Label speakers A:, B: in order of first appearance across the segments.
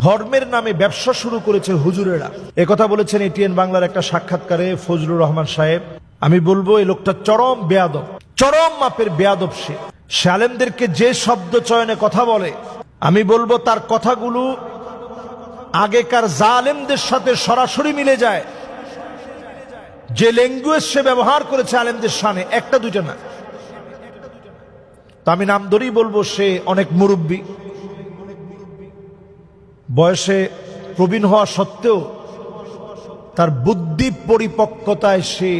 A: ধর্মের নামে ব্যবসা শুরু করেছে হুজুরেরা। একথা বলেছেন এটিএন বাংলার একটা সাক্ষাৎকারে ফজলুর রহমান সাহেব। আমি বলবো এই লোকটা চরম বেয়াদব, চরম মাপের বেয়াদব। সে আলেমদেরকে যে শব্দ চয়নে কথা বলে, আমি বলবো তার কথাগুলো আগেকার জালেমদের সাথে সরাসরি মিলে যায়। যে ল্যাঙ্গুয়েজ সে ব্যবহার করেছে আলেমদের সামনে, একটা দুইটা না। তো আমি নাম ধরেই বলবো, সে অনেক মুরব্বী, বয়সে প্রবীণ হওয়া সত্ত্বেও তার বুদ্ধি পরিপক্কতায় সে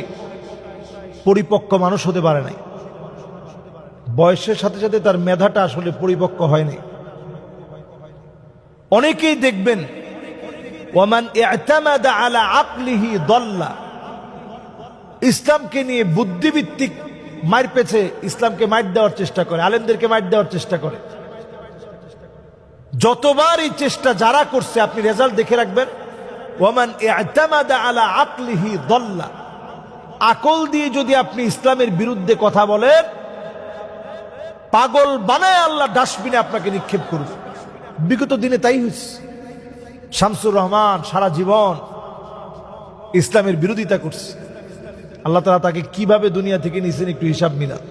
A: পরিপক্ক মানুষ হতে পারে নাই। বয়সের সাথে সাথে তার মেধাটা আসলে পরিপক্ক হয়নি। অনেকেই দেখবেন ওয়ামান ইআতামাদা আলা আকলিহি দাল্লা, ইসলামকে নিয়ে বুদ্ধিভিত্তিক মার পেছে, ইসলামকে মার দেওয়ার চেষ্টা করে, আলেমদেরকে মার দেওয়ার চেষ্টা করে। যতবার এই চেষ্টা যারা করছে আপনি রেজাল্ট দেখে রাখবেন। ওয়ামান ইআতামাদা আলা আকলিহি দাল্লা, আকল দিয়ে যদি আপনি ইসলামের বিরুদ্ধে কথা বলেন, পাগল বানায় আল্লাহ ডাস্টবিনে আপনাকে নিক্ষেপ করবে। বিগত দিনে তাই হয়েছে। শামসুর রহমান সারা জীবন ইসলামের বিরোধিতা করছে, আল্লাহ তাআলা তাকে কিভাবে দুনিয়া থেকে নিয়েছেন একটু হিসাব মিলান।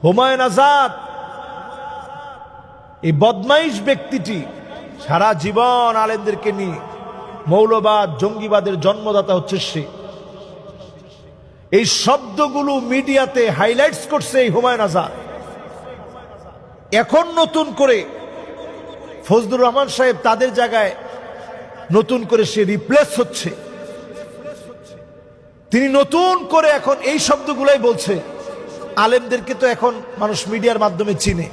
A: হুমায়ুন আজাদ, এই বদমাইশ ব্যক্তিটি সারা জীবন আলেমদেরকে নিয়ে মৌলবাদ জঙ্গিবাদের জন্মদাতা হচ্ছে সে। এই শব্দগুলো মিডিয়াতে হাইলাইটস করছে এই হুমায়ুন আজাদ। এখন নতুন করে ফজলুর রহমান সাহেব তাদের জায়গায় নতুন করে সে রিপ্লেস হচ্ছে। তিনি নতুন করে এখন এই শব্দগুলাই বলছে। আলেমদেরকে তো এখন মানুষ মিডিয়ার মাধ্যমে চিনে,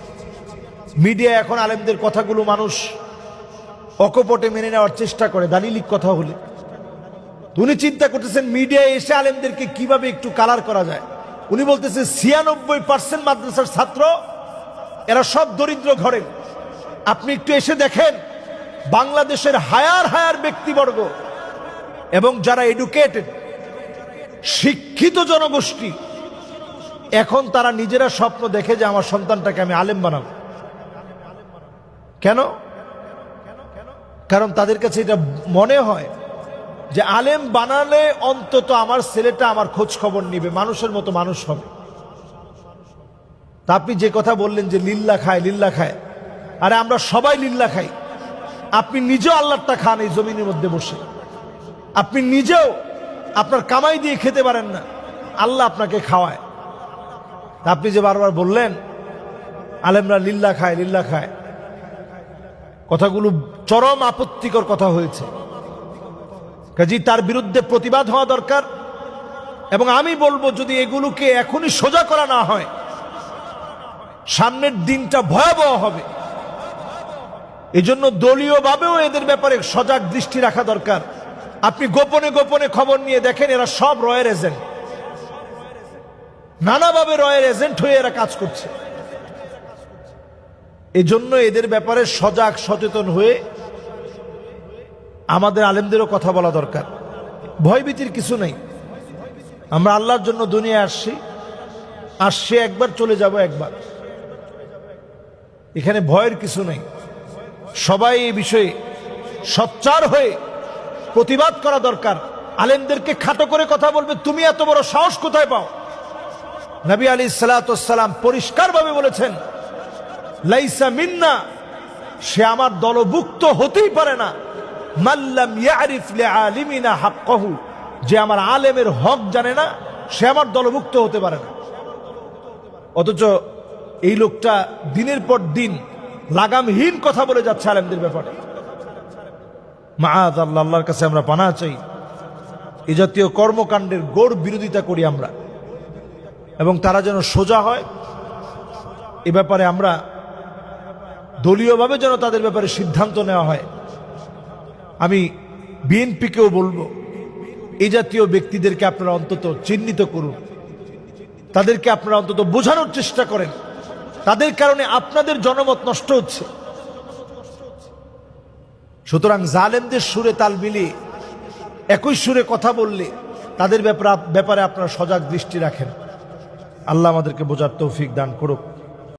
A: মিডিয়া এখন আলেমদের কথাগুলো মানুষ অকপটে মেনে নেওয়ার চেষ্টা করে দালিলিক কথা হলে। উনি চিন্তা করতেছেন মিডিয়ায় এসে আলেমদেরকে কিভাবে একটু কালার করা যায়। উনি বলতেছেন 96% মাদ্রাসার ছাত্র এরা সব দরিদ্র ঘরের। আপনি একটু এসে দেখেন বাংলাদেশের হায়ার ব্যক্তিবর্গ এবং যারা এডুকেটেড শিক্ষিত জনগোষ্ঠী, এখন তারা নিজেরা স্বপ্ন দেখে যে আমার সন্তানটাকে আমি আলেম বানাবো। কেন? কারণ তাদের কাছে এটা মনে হয় যে আলেম বানালে অন্তত আমার ছেলেটা আমার খোঁজ খবর নিবে, মানুষের মতো মানুষ হবে। তা আপনি যে কথা বললেন যে লিল্লা খায়, আরে আমরা সবাই লিল্লা খাই। আপনি নিজেও আল্লাহটা খান এই জমিনের মধ্যে বসে। আপনি নিজেও আপনার কামাই দিয়ে খেতে পারেন না, আল্লাহ আপনাকে খাওয়ায়। তা আপনি যে বারবার বললেন আলেমরা লিল্লা খায়, কথাগুলো চরম আপত্তিকর কথা হয়েছে। কাজী তার বিরুদ্ধে প্রতিবাদ হওয়া দরকার। এবং আমি বলবো যদি এগুলোকে এখনই সোজা করা না হয়, সামনের দিনটা ভয়াবহ হবে। এজন্য দলীয়ভাবেও এদের ব্যাপারে সজাগ দৃষ্টি রাখা দরকার। আপনি গোপনে খবর নিয়ে দেখেন এরা সব রয়ের এজেন্ট, নানাভাবে রয়ের এজেন্ট হয়ে এরা কাজ করছে। এজন্য এদের ব্যাপারে সজাগ সচেতন হয়ে আমাদের আলেমদেরও কথা বলা দরকার। ভয়ভীতির কিছু নেই। আমরা আল্লাহর জন্য দুনিয়ায় আসছি একবার, চলে যাব একবার। এখানে ভয়ের কিছু নেই। সবাই এই বিষয়ে সোচ্চার হয়ে প্রতিবাদ করা দরকার। আলেমদেরকে খাটো করে কথা বলবে, তুমি এত বড় সাহস কোথায় পাও? নবী আলাইহিস সালাতু ওয়াস সালাম পরিষ্কারভাবে বলেছেন, লাইসা মিন্না, সে আমার দলভুক্ত হতেই পারে না, মাল্লাম ইয়ারিফ লিআলিমিনা হাক্কাহু, যে আমার আলেমের হক জানে না সে আমার দলভুক্ত হতে পারে না। অথচ এই লোকটা দিনের পর দিন লাগামহীন কথা বলে যাচ্ছে আলেমদের ব্যাপারে। মাআযাল্লাহ, আল্লাহর কাছে আমরা পানাহ চাই এই জাতীয় কর্মকাণ্ডের গোড় বিরোধিতা করি আমরা, এবং তারা যেন সোজা হয়। এ ব্যাপারে আমরা দলীয়ভাবে যেন তাদের ব্যাপারে সিদ্ধান্ত নেওয়া হয়। আমি বিএনপিকেও বলবো, এই জাতীয় ব্যক্তিদেরকে আপনারা অন্তত চিহ্নিত করুন, তাদেরকে আপনারা অন্তত বোঝানোর চেষ্টা করেন। তাদের কারণে আপনাদের জনমত নষ্ট হচ্ছে। সুতরাং জালেমদের সুরে তাল মিলিয়ে একই সুরে কথা বললে তাদের ব্যাপারে আপনারা সজাগ দৃষ্টি রাখেন। আল্লাহ আমাদেরকে বোঝার তৌফিক দান করুক।